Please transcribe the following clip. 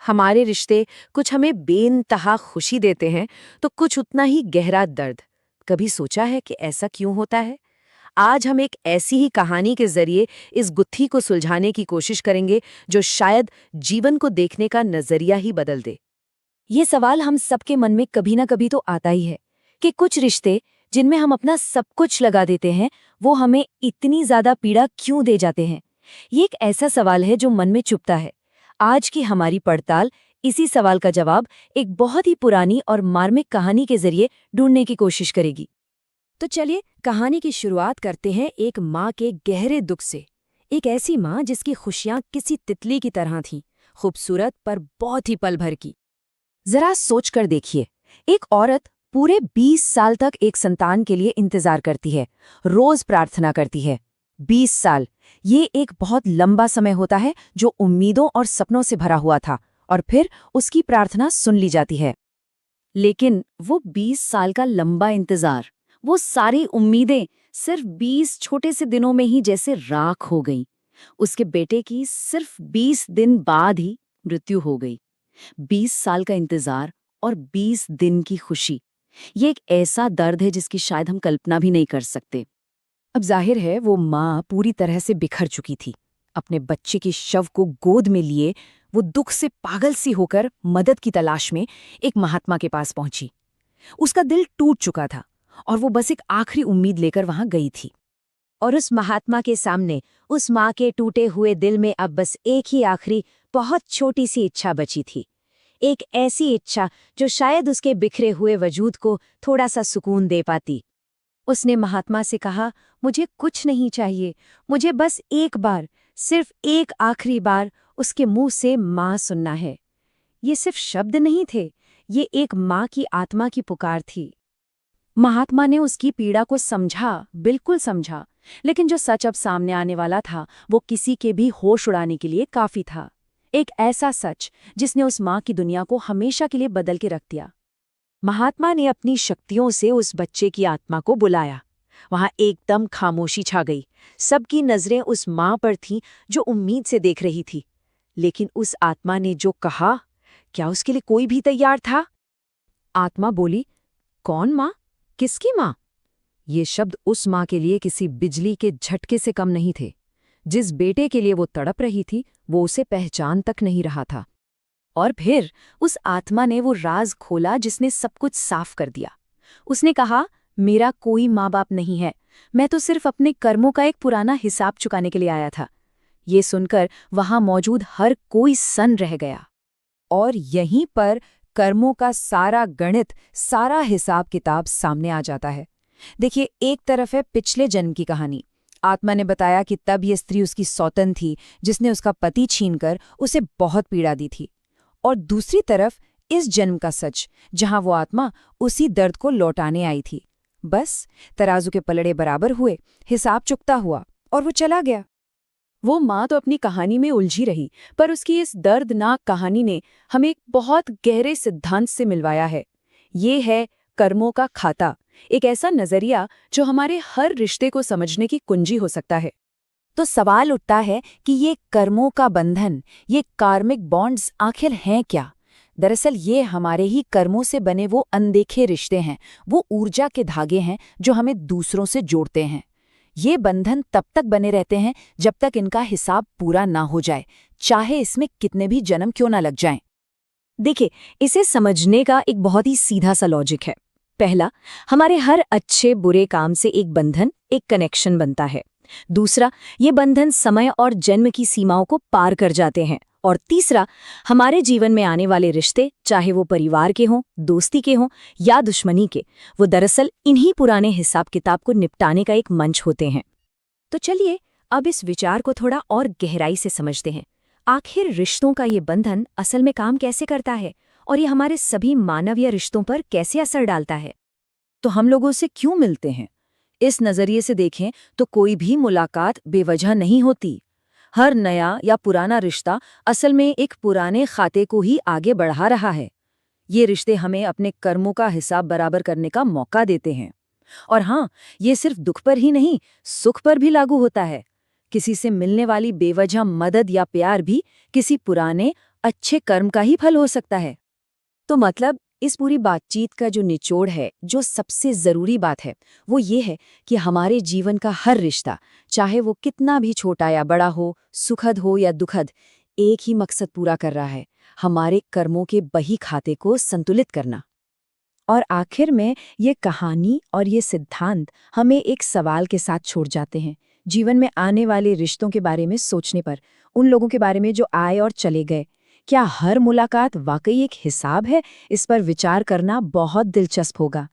हमारे रिश्ते कुछ हमें बेइंतहा खुशी देते हैं तो कुछ उतना ही गहरा दर्द। कभी सोचा है कि ऐसा क्यों होता है? आज हम एक ऐसी ही कहानी के जरिए इस गुत्थी को सुलझाने की कोशिश करेंगे जो शायद जीवन को देखने का नजरिया ही बदल दे। ये सवाल हम सबके मन में कभी ना कभी तो आता ही है कि कुछ रिश्ते जिनमें हम अपना सब कुछ लगा देते हैं वो हमें इतनी ज्यादा पीड़ा क्यों दे जाते हैं। ये एक ऐसा सवाल है जो मन में चुभता है। आज की हमारी पड़ताल इसी सवाल का जवाब एक बहुत ही पुरानी और मार्मिक कहानी के जरिए ढूंढने की कोशिश करेगी। तो चलिए कहानी की शुरुआत करते हैं एक माँ के गहरे दुख से। एक ऐसी माँ जिसकी खुशियां किसी तितली की तरह थीं, खूबसूरत पर बहुत ही पल भर की। जरा सोच कर देखिए, एक औरत पूरे 20 साल तक एक संतान के लिए इंतजार करती है, रोज प्रार्थना करती है। 20 साल, ये एक बहुत लंबा समय होता है जो उम्मीदों और सपनों से भरा हुआ था, और फिर उसकी प्रार्थना सुन ली जाती है। लेकिन वो 20 साल का लंबा इंतजार, वो सारी उम्मीदें सिर्फ 20 छोटे से दिनों में ही जैसे राख हो गईं। उसके बेटे की सिर्फ 20 दिन बाद ही मृत्यु हो गई। 20 साल का इंतजार और 20 दिन की खुशी, ये एक ऐसा दर्द है जिसकी शायद हम कल्पना भी नहीं कर सकते। अब जाहिर है वो माँ पूरी तरह से बिखर चुकी थी। अपने बच्चे के शव को गोद में लिए वो दुख से पागल सी होकर मदद की तलाश में एक महात्मा के पास पहुंची। उसका दिल टूट चुका था और वो बस एक आखिरी उम्मीद लेकर वहां गई थी। और उस महात्मा के सामने उस माँ के टूटे हुए दिल में अब बस एक ही आखिरी बहुत छोटी सी इच्छा बची थी। एक ऐसी इच्छा जो शायद उसके बिखरे हुए वजूद को थोड़ा सा सुकून दे पाती। उसने महात्मा से कहा, मुझे कुछ नहीं चाहिए, मुझे बस एक बार, सिर्फ एक आखिरी बार उसके मुंह से माँ सुनना है। ये सिर्फ शब्द नहीं थे, ये एक माँ की आत्मा की पुकार थी। महात्मा ने उसकी पीड़ा को समझा, बिल्कुल समझा, लेकिन जो सच अब सामने आने वाला था वो किसी के भी होश उड़ाने के लिए काफी था। एक ऐसा सच जिसने उस माँ की दुनिया को हमेशा के लिए बदल के रख दिया। महात्मा ने अपनी शक्तियों से उस बच्चे की आत्मा को बुलाया। वहां एकदम खामोशी छा गई। सबकी नजरें उस माँ पर थीं जो उम्मीद से देख रही थी। लेकिन उस आत्मा ने जो कहा, क्या उसके लिए कोई भी तैयार था? आत्मा बोली, कौन माँ? किसकी माँ? ये शब्द उस माँ के लिए किसी बिजली के झटके से कम नहीं थे। जिस बेटे के लिए वो तड़प रही थी वो उसे पहचान तक नहीं रहा था। और फिर उस आत्मा ने वो राज खोला जिसने सब कुछ साफ कर दिया। उसने कहा, मेरा कोई माँ बाप नहीं है, मैं तो सिर्फ अपने कर्मों का एक पुराना हिसाब चुकाने के लिए आया था। ये सुनकर वहां मौजूद हर कोई सन्न रह गया। और यहीं पर कर्मों का सारा गणित, सारा हिसाब किताब सामने आ जाता है। देखिए, एक तरफ है पिछले जन्म की कहानी। आत्मा ने बताया कि तब ये स्त्री उसकी सौतन थी जिसने उसका पति छीनकर उसे बहुत पीड़ा दी थी। और दूसरी तरफ इस जन्म का सच, जहां वो आत्मा उसी दर्द को लौटाने आई थी। बस तराजू के पलड़े बराबर हुए, हिसाब चुकता हुआ और वो चला गया। वो माँ तो अपनी कहानी में उलझी रही, पर उसकी इस दर्दनाक कहानी ने हमें एक बहुत गहरे सिद्धांत से मिलवाया है। ये है कर्मों का खाता, एक ऐसा नजरिया जो हमारे हर रिश्ते को समझने की कुंजी हो सकता है। तो सवाल उठता है कि ये कर्मों का बंधन, ये कार्मिक बॉन्ड्स आखिर हैं क्या? दरअसल ये हमारे ही कर्मों से बने वो अनदेखे रिश्ते हैं, वो ऊर्जा के धागे हैं जो हमें दूसरों से जोड़ते हैं। ये बंधन तब तक बने रहते हैं जब तक इनका हिसाब पूरा ना हो जाए, चाहे इसमें कितने भी जन्म क्यों ना लग जाएं। देखिए, इसे समझने का एक बहुत ही सीधा सा लॉजिक है। पहला, हमारे हर अच्छे बुरे काम से एक बंधन, एक कनेक्शन बनता है। दूसरा, ये बंधन समय और जन्म की सीमाओं को पार कर जाते हैं। और तीसरा, हमारे जीवन में आने वाले रिश्ते, चाहे वो परिवार के हों, दोस्ती के हों या दुश्मनी के, वो दरअसल इन्हीं पुराने हिसाब किताब को निपटाने का एक मंच होते हैं। तो चलिए अब इस विचार को थोड़ा और गहराई से समझते हैं। आखिर रिश्तों का ये बंधन असल में काम कैसे करता है और ये हमारे सभी मानवीय रिश्तों पर कैसे असर डालता है? तो हम लोगों से क्यों मिलते हैं? इस नजरिए से देखें तो कोई भी मुलाकात बेवजह नहीं होती। हर नया या पुराना रिश्ता असल में एक पुराने खाते को ही आगे बढ़ा रहा है। ये रिश्ते हमें अपने कर्मों का हिसाब बराबर करने का मौका देते हैं। और हाँ, ये सिर्फ दुख पर ही नहीं, सुख पर भी लागू होता है। किसी से मिलने वाली बेवजह मदद या प्यार भी किसी पुराने अच्छे कर्म का ही फल हो सकता है। तो मतलब इस पूरी बातचीत का जो निचोड़ है, जो सबसे ज़रूरी बात है, वो ये है कि हमारे जीवन का हर रिश्ता, चाहे वो कितना भी छोटा या बड़ा हो, सुखद हो या दुखद, एक ही मकसद पूरा कर रहा है, हमारे कर्मों के बही खाते को संतुलित करना। और आखिर में ये कहानी और ये सिद्धांत हमें एक सवाल के साथ छोड़ जाते हैं। जीवन में आने वाले रिश्तों के बारे में सोचने पर, उन लोगों के बारे में जो आए और चले गए, क्या हर मुलाकात वाकई एक हिसाब है? इस पर विचार करना बहुत दिलचस्प होगा।